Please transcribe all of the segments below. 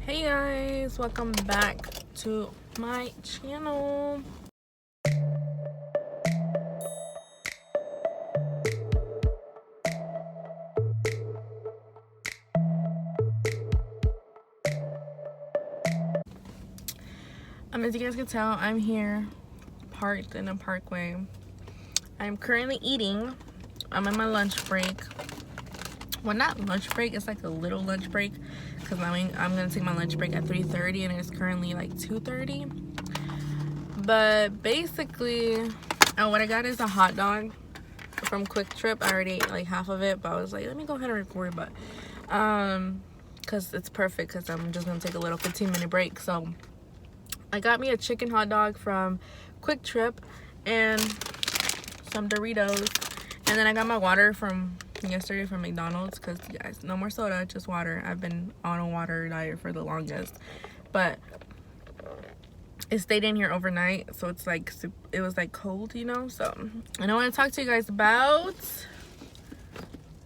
Hey guys, welcome back to my channel. As you guys can tell, I'm here parked in a parkway. I'm currently eating. I'm in my lunch break. Well, not lunch break, it's like a little lunch break because I'm gonna take my lunch break at 3:30 and it's currently like 2:30. But basically, what I got is a hot dog from Quick Trip. I already ate like half of it, but I was like, let me go ahead and record. But because it's perfect, because I'm just gonna take a little 15-minute break. So I got me a chicken hot dog from Quick Trip and some Doritos, and then I got my water from yesterday from McDonald's, because you guys, no more soda, just water. I've been on a water diet for the longest, but it stayed in here overnight, so it's like, it was like cold, you know. So and I want to talk to you guys about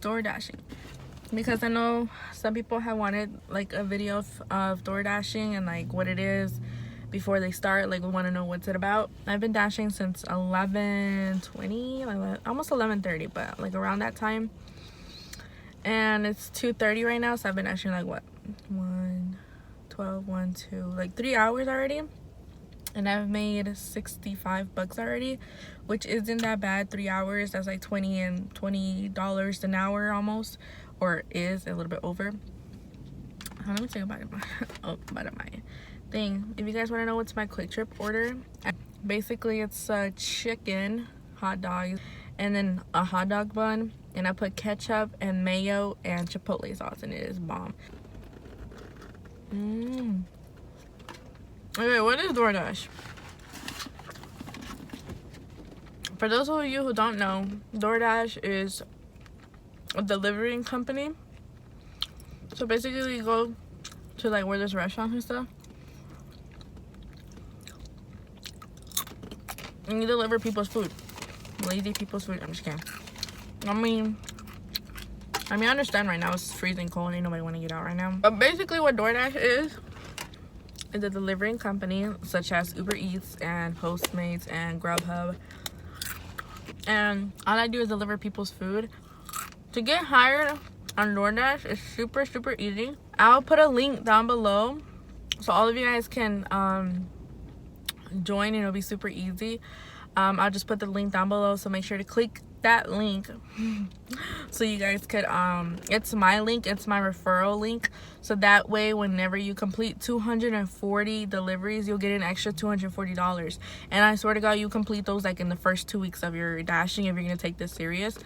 DoorDashing, because I know some people have wanted like a video of DoorDashing and like what it is before they start. Like, we want to know what's it about. I've been dashing since 11:20, almost 11:30, but like around that time, and it's 2:30 right now. So I've been dashing like what, 2, like 3 hours already, and I've made $65 already, which isn't that bad. 3 hours, that's like $20 an hour almost, or is a little bit over. Let me take about it. About my thing. If you guys want to know what's my Quick Trip order, basically it's a chicken hot dog and then a hot dog bun, and I put ketchup and mayo and chipotle sauce, and it is bomb. Okay, what is DoorDash? For those of you who don't know, DoorDash is a delivering company. So basically, you go to like where there's restaurants and stuff, and you deliver people's food. Lazy people's food. I'm just kidding. I mean, I understand right now it's freezing cold and ain't nobody want to get out right now. But basically what DoorDash is a delivering company such as Uber Eats and Postmates and Grubhub. And all I do is deliver people's food. To get hired on DoorDash is super easy. I'll put a link down below so all of you guys can join, and it'll be super easy. I'll just put the link down below, so make sure to click that link so you guys could it's my link, it's my referral link, so that way whenever you complete 240 deliveries, you'll get an extra $240. And I swear to God, you complete those like in the first 2 weeks of your dashing if you're gonna take this serious.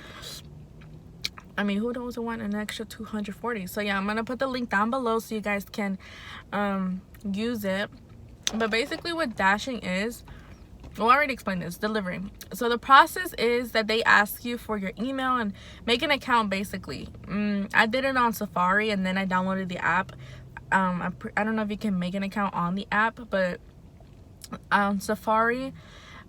I mean, who doesn't want an extra 240? So yeah, I'm gonna put the link down below so you guys can use it. But basically what dashing is, well, I already explained this, delivering. So the process is that they ask you for your email and make an account basically. I did it on Safari, and then I downloaded the app. I don't know if you can make an account on the app, but on Safari,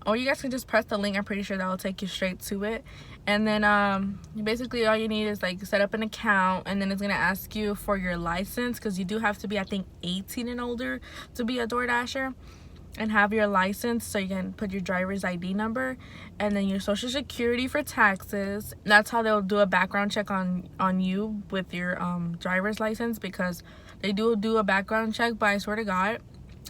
or you guys can just press the link. I'm pretty sure that will take you straight to it. And then basically all you need is like set up an account, and then it's gonna ask you for your license, because you do have to be, I think, 18 and older to be a DoorDasher and have your license, so you can put your driver's ID number and then your social security for taxes. That's how they'll do a background check on you with your driver's license, because they do a background check. But I swear to God,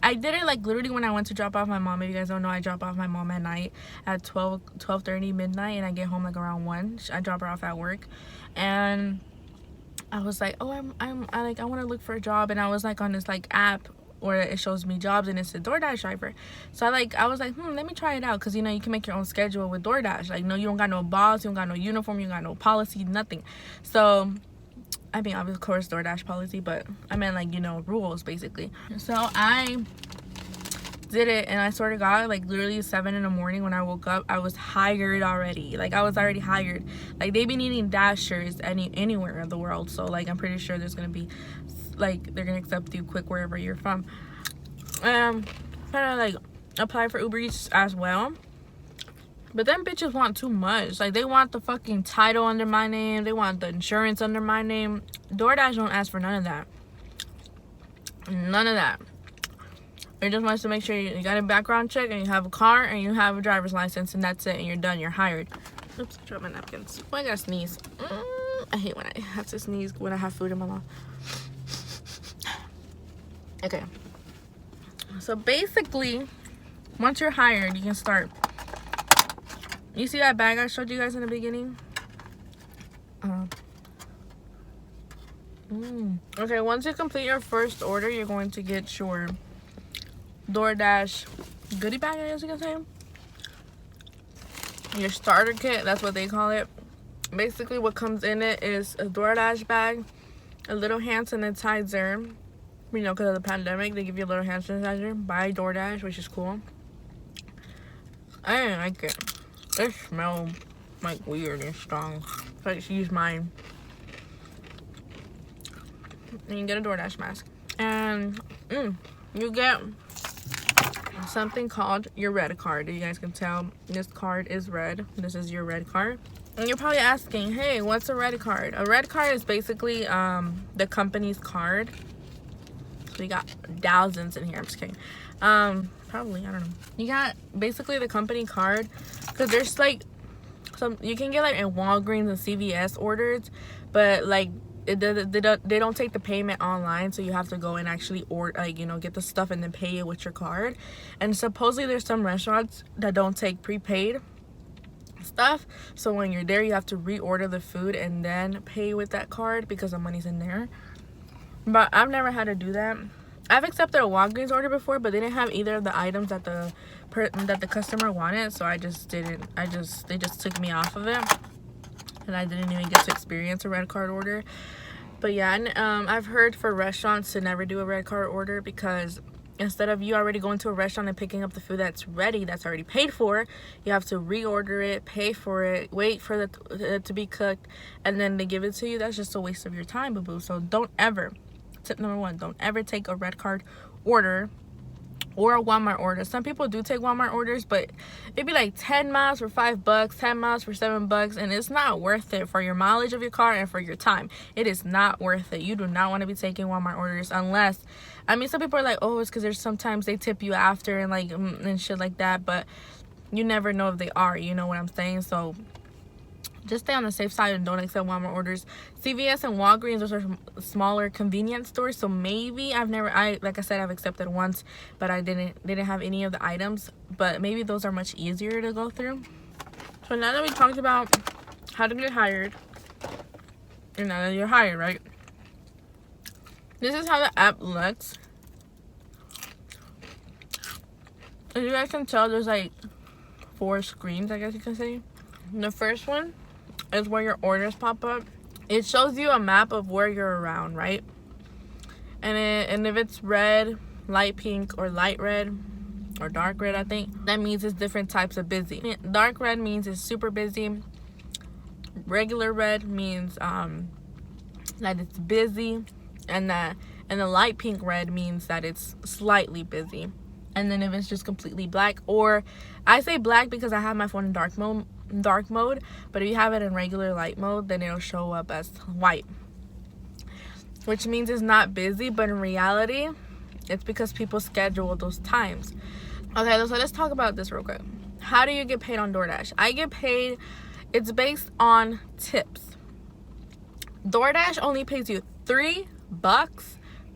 I did it like literally when I went to drop off my mom. If you guys don't know, I drop off my mom at night at 12:30 midnight, and I get home like around 1. I drop her off at work, and I was like, oh, I want to look for a job, and I was like on this like app where it shows me jobs, and it's a DoorDash driver. So I was like, let me try it out, because you know you can make your own schedule with DoorDash. Like, no, you don't got no boss, you don't got no uniform, you don't got no policy, nothing. So I mean, of course, DoorDash policy, but I meant like, you know, rules basically. So I did it, and I swear to God, like literally 7 in the morning when I woke up, I was hired already. Like, I was already hired. Like, they be needing dashers anywhere in the world. So like, I'm pretty sure there's gonna be like, they're gonna accept you quick wherever you're from. Trying to like apply for Uber Eats as well. But them bitches want too much. Like, they want the fucking title under my name. They want the insurance under my name. DoorDash don't ask for none of that. None of that. It just wants to make sure you got a background check and you have a car and you have a driver's license, and that's it, and you're done. You're hired. Oops, drop my napkins. Oh, I gotta sneeze. I hate when I have to sneeze when I have food in my mouth. Okay. So basically, once you're hired, you can start. You see that bag I showed you guys in the beginning? Okay, once you complete your first order, you're going to get your Doordash goodie bag, I guess you can say. Your starter kit, that's what they call it. Basically, what comes in it is a Doordash bag, a little hand sanitizer. You know, because of the pandemic, they give you a little hand sanitizer by Doordash, which is cool. I didn't like it. It smelled like weird and strong. So I just used mine. And you get a Doordash mask. And you get something called your red card. You guys can tell this card is red. This is your red card. And you're probably asking, hey, what's a red card? A red card is basically the company's card. So you got thousands in here. I'm just kidding. Probably, I don't know. You got basically the company card, because there's like some you can get like in Walgreens and CVS orders, but like they don't take the payment online, so you have to go and actually order, like, you know, get the stuff and then pay it with your card. And supposedly there's some restaurants that don't take prepaid stuff, so when you're there you have to reorder the food and then pay with that card because the money's in there. But I've never had to do that. I've accepted a Walgreens order before, but they didn't have either of the items that the customer wanted, so I just didn't. They just took me off of it, and I didn't even get to experience a red card order. But yeah, and I've heard for restaurants to never do a red card order, because instead of you already going to a restaurant and picking up the food that's ready, that's already paid for, you have to reorder it, pay for it, wait for it to be cooked, and then they give it to you. That's just a waste of your time, boo-boo. So don't ever. Tip number 1, don't ever take a red card order or a Walmart order. Some people do take Walmart orders, but it'd be like 10 miles for $5, 10 miles for $7, and it's not worth it for your mileage of your car and for your time. It is not worth it. You do not want to be taking Walmart orders unless, I mean, some people are like, oh, it's because there's sometimes they tip you after and like and shit like that, but you never know if they are, you know what I'm saying? So just stay on the safe side and don't accept Walmart orders. CVS and Walgreens, those are smaller convenience stores, so maybe like I said, I've accepted once, but I didn't have any of the items, but maybe those are much easier to go through. So now that we talked about how to get hired, and now that you're hired, right? This is how the app looks. As you guys can tell, there's like 4 screens, I guess you can say. The first one is where your orders pop up. It shows you a map of where you're around, right? And if it's red, light pink, or light red, or dark red, I think, that means it's different types of busy. Dark red means it's super busy. Regular red means that it's busy, and the light pink red means that it's slightly busy. And then if it's just completely black, or I say black because I have my phone in dark mode, but if you have it in regular light mode, then it'll show up as white, which means it's not busy, but in reality it's because people schedule those times. Okay, so let's talk about this real quick. How do you get paid on DoorDash? I get paid, it's based on tips. DoorDash only pays you $3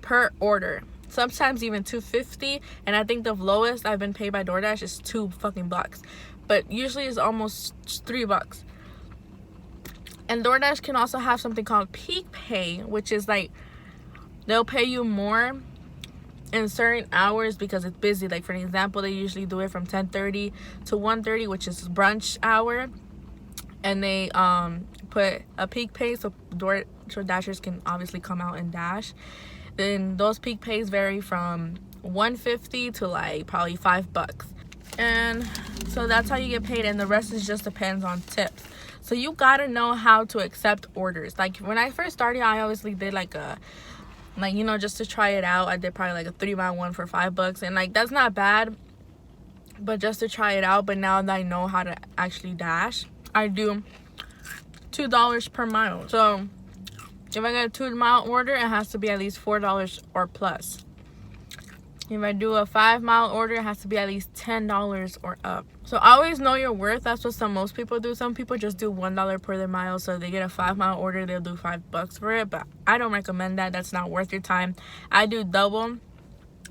per order, sometimes even $2.50, and I think the lowest I've been paid by DoorDash is $2 but usually it's almost $3. And DoorDash can also have something called peak pay, which is like they'll pay you more in certain hours because it's busy. Like, for an example, they usually do it from 10:30 to 1:30, which is brunch hour, and they put a peak pay so DoorDashers can obviously come out and dash. Then those peak pays vary from $1.50 to like probably $5. And so that's how you get paid, and the rest is just depends on tips. So you gotta know how to accept orders. Like, when I first started, I obviously did you know, just to try it out, I did probably like a 3-mile one for $5, and like that's not bad, but just to try it out. But now that I know how to actually dash, I do $2 per mile. So if I get a 2-mile order, it has to be at least $4 or plus. If I do a 5-mile order, it has to be at least $10 or up. So always know your worth. That's what most people do. Some people just do $1 per their mile. So if they get a 5-mile order, they'll do $5 for it. But I don't recommend that. That's not worth your time. I do double.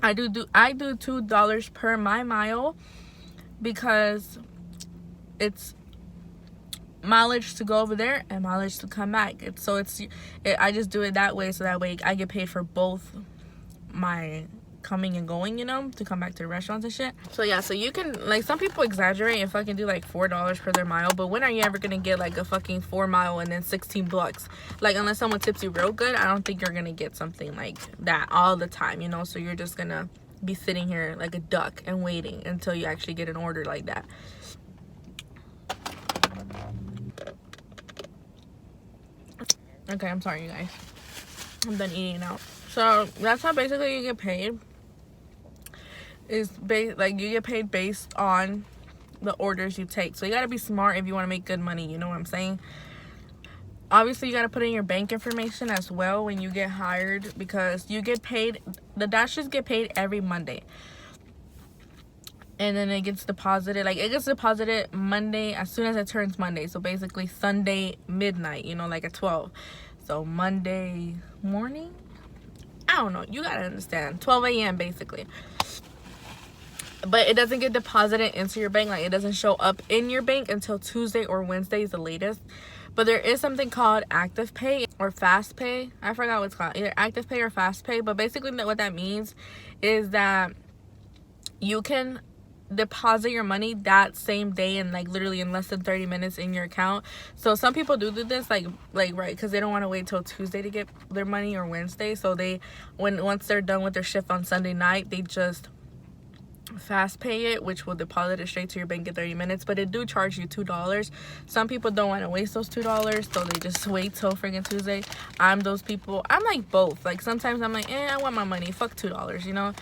I do $2 per my mile because it's mileage to go over there and mileage to come back. I just do it that way, so that way I get paid for both my coming and going, you know, to come back to the restaurants and shit. So yeah, so you can, like, some people exaggerate and fucking do like $4 per their mile, but when are you ever gonna get like a fucking 4-mile and then $16? Like, unless someone tips you real good, I don't think you're gonna get something like that all the time, you know. So you're just gonna be sitting here like a duck and waiting until you actually get an order like that. Okay, I'm sorry, you guys. I'm done eating now. So that's how basically you get paid. Like, you get paid based on the orders you take. So you gotta be smart if you want to make good money, you know what I'm saying? Obviously, you gotta put in your bank information as well when you get hired, because you get paid, the dashes get paid every Monday. And then it gets deposited, like, it gets deposited Monday as soon as it turns Monday. So basically Sunday midnight, you know, like at 12. So Monday morning, I don't know, you gotta understand, 12 a.m. basically. But it doesn't get deposited into your bank, like, it doesn't show up in your bank until Tuesday or Wednesday is the latest. But there is something called active pay or fast pay. I forgot what it's called, either active pay or fast pay. But basically what that means is that you can deposit your money that same day and like literally in less than 30 minutes in your account. So some people do this like right, because they don't want to wait till Tuesday to get their money or Wednesday. So once they're done with their shift on Sunday night, they just fast pay it, which will deposit it straight to your bank in 30 minutes. But it do charge you $2. Some people don't want to waste those $2, so they just wait till freaking Tuesday. I'm those people. I'm like both. Like, sometimes I'm like, I want my money, fuck $2, you know.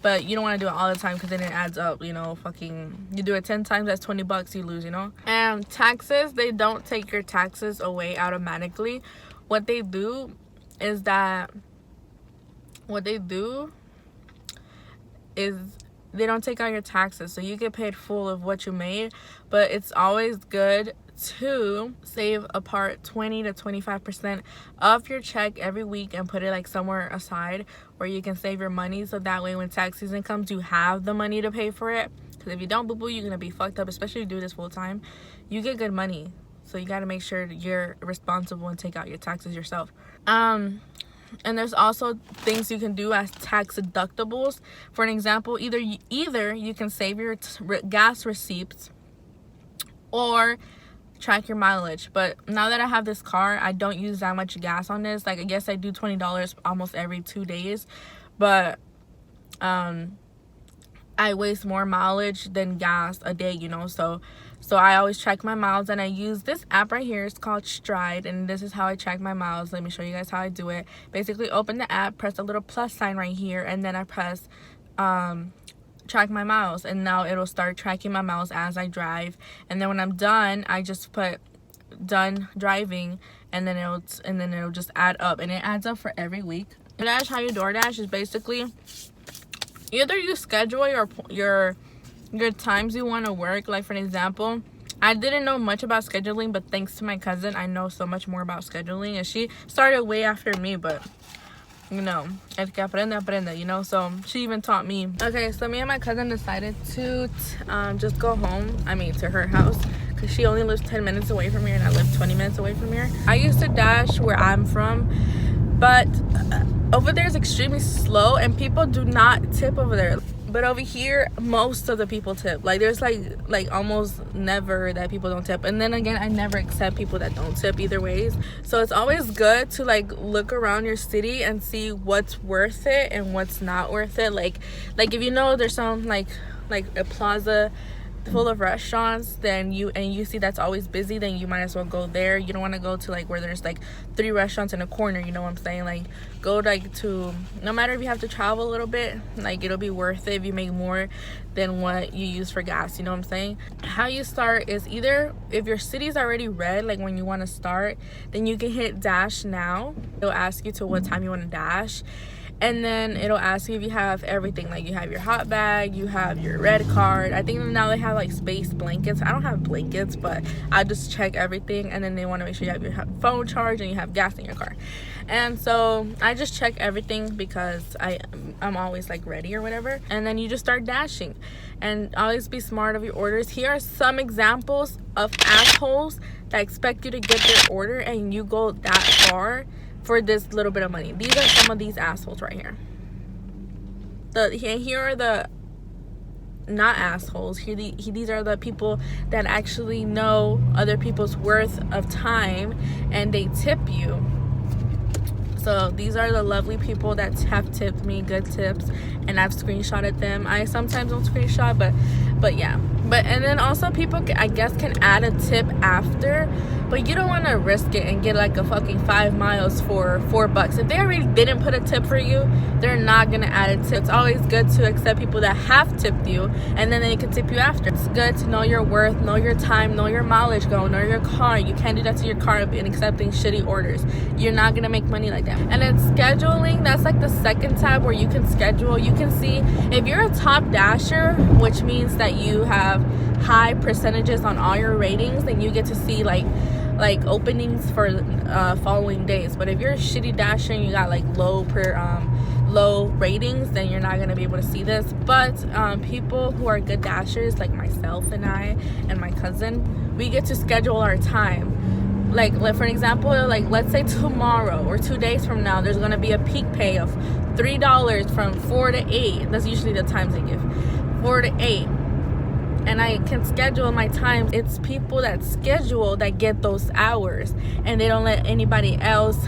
But you don't want to do it all the time, because then it adds up, you know. Fucking, you do it 10 times, that's $20 you lose, you know. And taxes, they don't take your taxes away automatically. What they do is they don't take out your taxes, so you get paid full of what you made. But it's always good to save apart 20 to 25% of your check every week and put it like somewhere aside where you can save your money, so that way when tax season comes, you have the money to pay for it. Because if you don't, boo-boo, you're gonna be fucked up, especially if you do this full time. You get good money, so you got to make sure that you're responsible and take out your taxes yourself. And there's also things you can do as tax deductibles. For an example, either you can save your gas receipts or track your mileage. But now that I have this car, I don't use that much gas on this. Like, I guess I do $20 almost every 2 days, but I waste more mileage than gas a day, you know. So I always track my miles, and I use this app right here. It's called Stride, and this is how I track my miles. Let me show you guys how I do it. Basically, open the app, press the little plus sign right here, and then I press track my miles, and now it'll start tracking my miles as I drive. And then when I'm done, I just put done driving, and then it'll just add up, and it adds up for every week. Doordash, how you Doordash is basically either you schedule your times you want to work. Like, for an example, I didn't know much about scheduling, but thanks to my cousin, I know so much more about scheduling, and she started way after me, but you know, el que aprende, you know. So she even taught me. Okay, so me and my cousin decided to just go home, to her house, because she only lives 10 minutes away from here and I live 20 minutes away from here. I used to dash where I'm from, but over there is extremely slow and people do not tip over there. But over here, most of the people tip. Like, there's like almost never that people don't tip. And then again, I never accept people that don't tip either ways. So it's always good to like look around your city and see what's worth it and what's not worth it. Like if you know there's some like a plaza full of restaurants, then you see that's always busy, then you might as well go there. You don't want to go to like where there's like 3 restaurants in a corner, you know what I'm saying? Like, go like to, no matter if you have to travel a little bit, like it'll be worth it if you make more than what you use for gas, you know what I'm saying? How you start is either if your city's already red, like when you want to start, then you can hit dash now. It'll ask you to what time you want to dash, And then it'll ask you if you have everything, like you have your hot bag, you have your red card. I think now they have like space blankets. I don't have blankets, but I just check everything. And then they want to make sure you have your phone charged and you have gas in your car. And so I just check everything because I'm always like ready or whatever. And then you just start dashing, and always be smart of your orders. Here are some examples of assholes that expect you to get their order and you go that far for this little bit of money. These are some of these assholes right here. Here are the not assholes. These are the people that actually know other people's worth of time and they tip you. So these are the lovely people that have tipped me good tips, and I've screenshotted them. I sometimes don't screenshot, but yeah. And then also people, I guess, can add a tip after, but you don't want to risk it and get like a fucking 5 miles for $4. If they already didn't put a tip for you, they're not gonna add a tip. It's always good to accept people that have tipped you, and then they can tip you after. It's good to know your worth, know your time, know your mileage go, know your car. You can't do that to your car in accepting shitty orders. You're not gonna make money like that. And then scheduling, that's like the second tab where you can schedule. You can see if you're a top dasher, which means that you have high percentages on all your ratings, then you get to see like openings for following days. But if you're a shitty dasher and you got like low ratings, then you're not gonna be able to see this. But people who are good dashers like myself and I and my cousin, we get to schedule our time. Like for example, like let's say tomorrow or 2 days from now, there's gonna be a peak pay of $3 from 4 to 8. That's usually the times they give, 4 to 8. And I can schedule my time. It's people that schedule that get those hours, and they don't let anybody else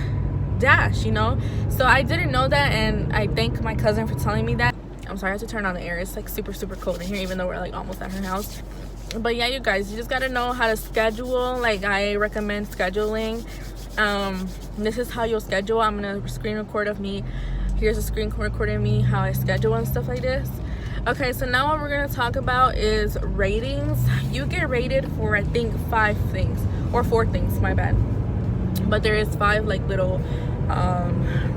dash, you know. So I didn't know that, and I thank my cousin for telling me that. I'm sorry, I have to turn on the air. It's like super cold in here, even though we're like almost at her house. But yeah, you guys, you just gotta know how to schedule. Like I recommend scheduling. This is how you'll schedule. I'm gonna screen record of me. Here's a screen record of me, how I schedule and stuff like this. Okay, so now what we're gonna talk about is ratings. You get rated for I think 5 things or 4 things, my bad. But there is 5 like little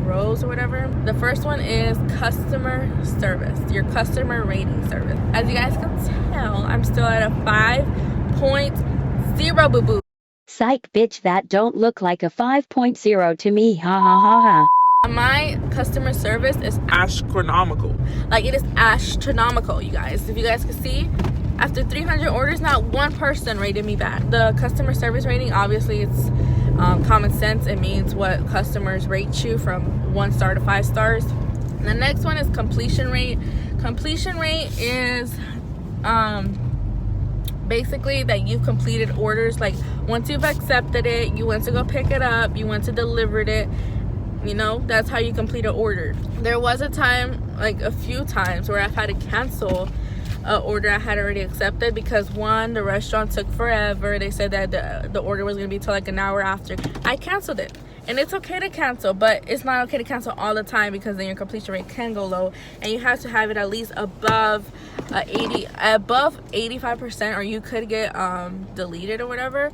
rows or whatever. The first one is customer service, your customer rating service. As you guys can tell, I'm still at a 5.0 boo boo. Psych, bitch, that don't look like a 5.0 to me, ha ha ha ha. My customer service is astronomical. Like it is astronomical, you guys. If you guys can see, after 300 orders, not one person rated me bad. The customer service rating, obviously it's common sense. It means what customers rate you from 1 star to 5 stars. And the next one is completion rate. Completion rate is basically that you've completed orders. Like once you've accepted it, you went to go pick it up, you went to deliver it, you know, that's how you complete an order. There was a time, like a few times, where I've had to cancel an order I had already accepted because one, the restaurant took forever. They said that the order was gonna be till like an hour after. I canceled it, and it's okay to cancel, but it's not okay to cancel all the time because then your completion rate can go low, and you have to have it at least above 85%, or you could get deleted or whatever.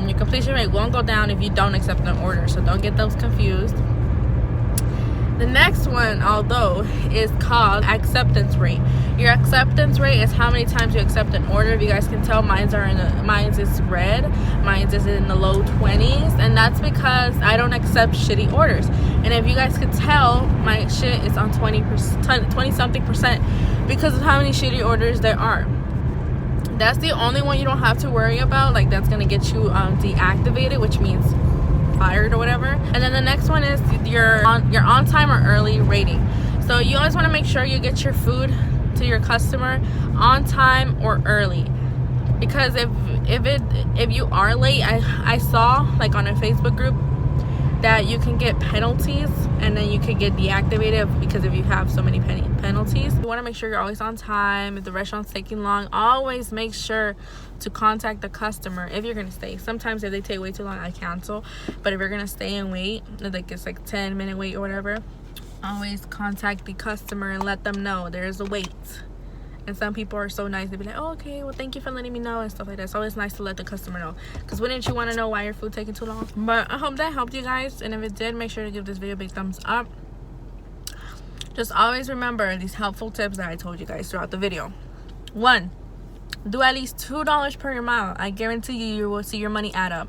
Your completion rate won't go down if you don't accept an order, so don't get those confused. The next one, although, is called acceptance rate. Your acceptance rate is how many times you accept an order. If you guys can tell, mine's is red. Mine's is in the low 20s, and that's because I don't accept shitty orders. And if you guys could tell, my shit is on 20-something% because of how many shitty orders there are. That's the only one you don't have to worry about. Like that's gonna get you deactivated, which means fired or whatever. And then the next one is your on time or early rating. So you always want to make sure you get your food to your customer on time or early, because if you are late, I saw like on a Facebook group that you can get penalties, and then you can get deactivated because if you have so many penalties. You want to make sure you're always on time. If the restaurant's taking long, always make sure to contact the customer if you're gonna stay. Sometimes if they take way too long, I cancel, but if you're gonna stay and wait, like it's like 10-minute wait or whatever, always contact the customer and let them know there's a wait. And some people are so nice, they'll be like, oh, okay, well, thank you for letting me know and stuff like that. It's always nice to let the customer know, because wouldn't you want to know why your food taking too long? But I hope that helped you guys, and if it did, make sure to give this video a big thumbs up. Just always remember these helpful tips that I told you guys throughout the video. 1, do at least $2 per mile. I guarantee you will see your money add up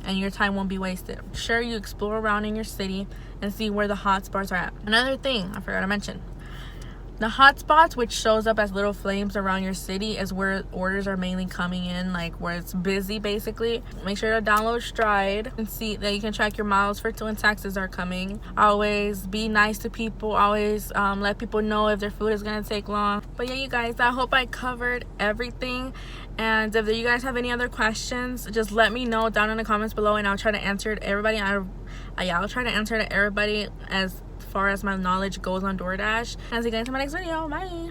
and your time won't be wasted. Sure, you explore around in your city and see where the hot spots are at. Another thing I forgot to mention, the hot spots, which shows up as little flames around your city, is where orders are mainly coming in, like where it's busy basically. Make sure to download Stride and see that you can track your miles for when taxes are coming. Always be nice to people. Always let people know if their food is gonna take long. But yeah, you guys, I hope I covered everything. And if you guys have any other questions, just let me know down in the comments below, and I'll try to answer it to everybody. I'll try to answer to everybody as far as my knowledge goes on DoorDash. And see you guys in my next video. Bye.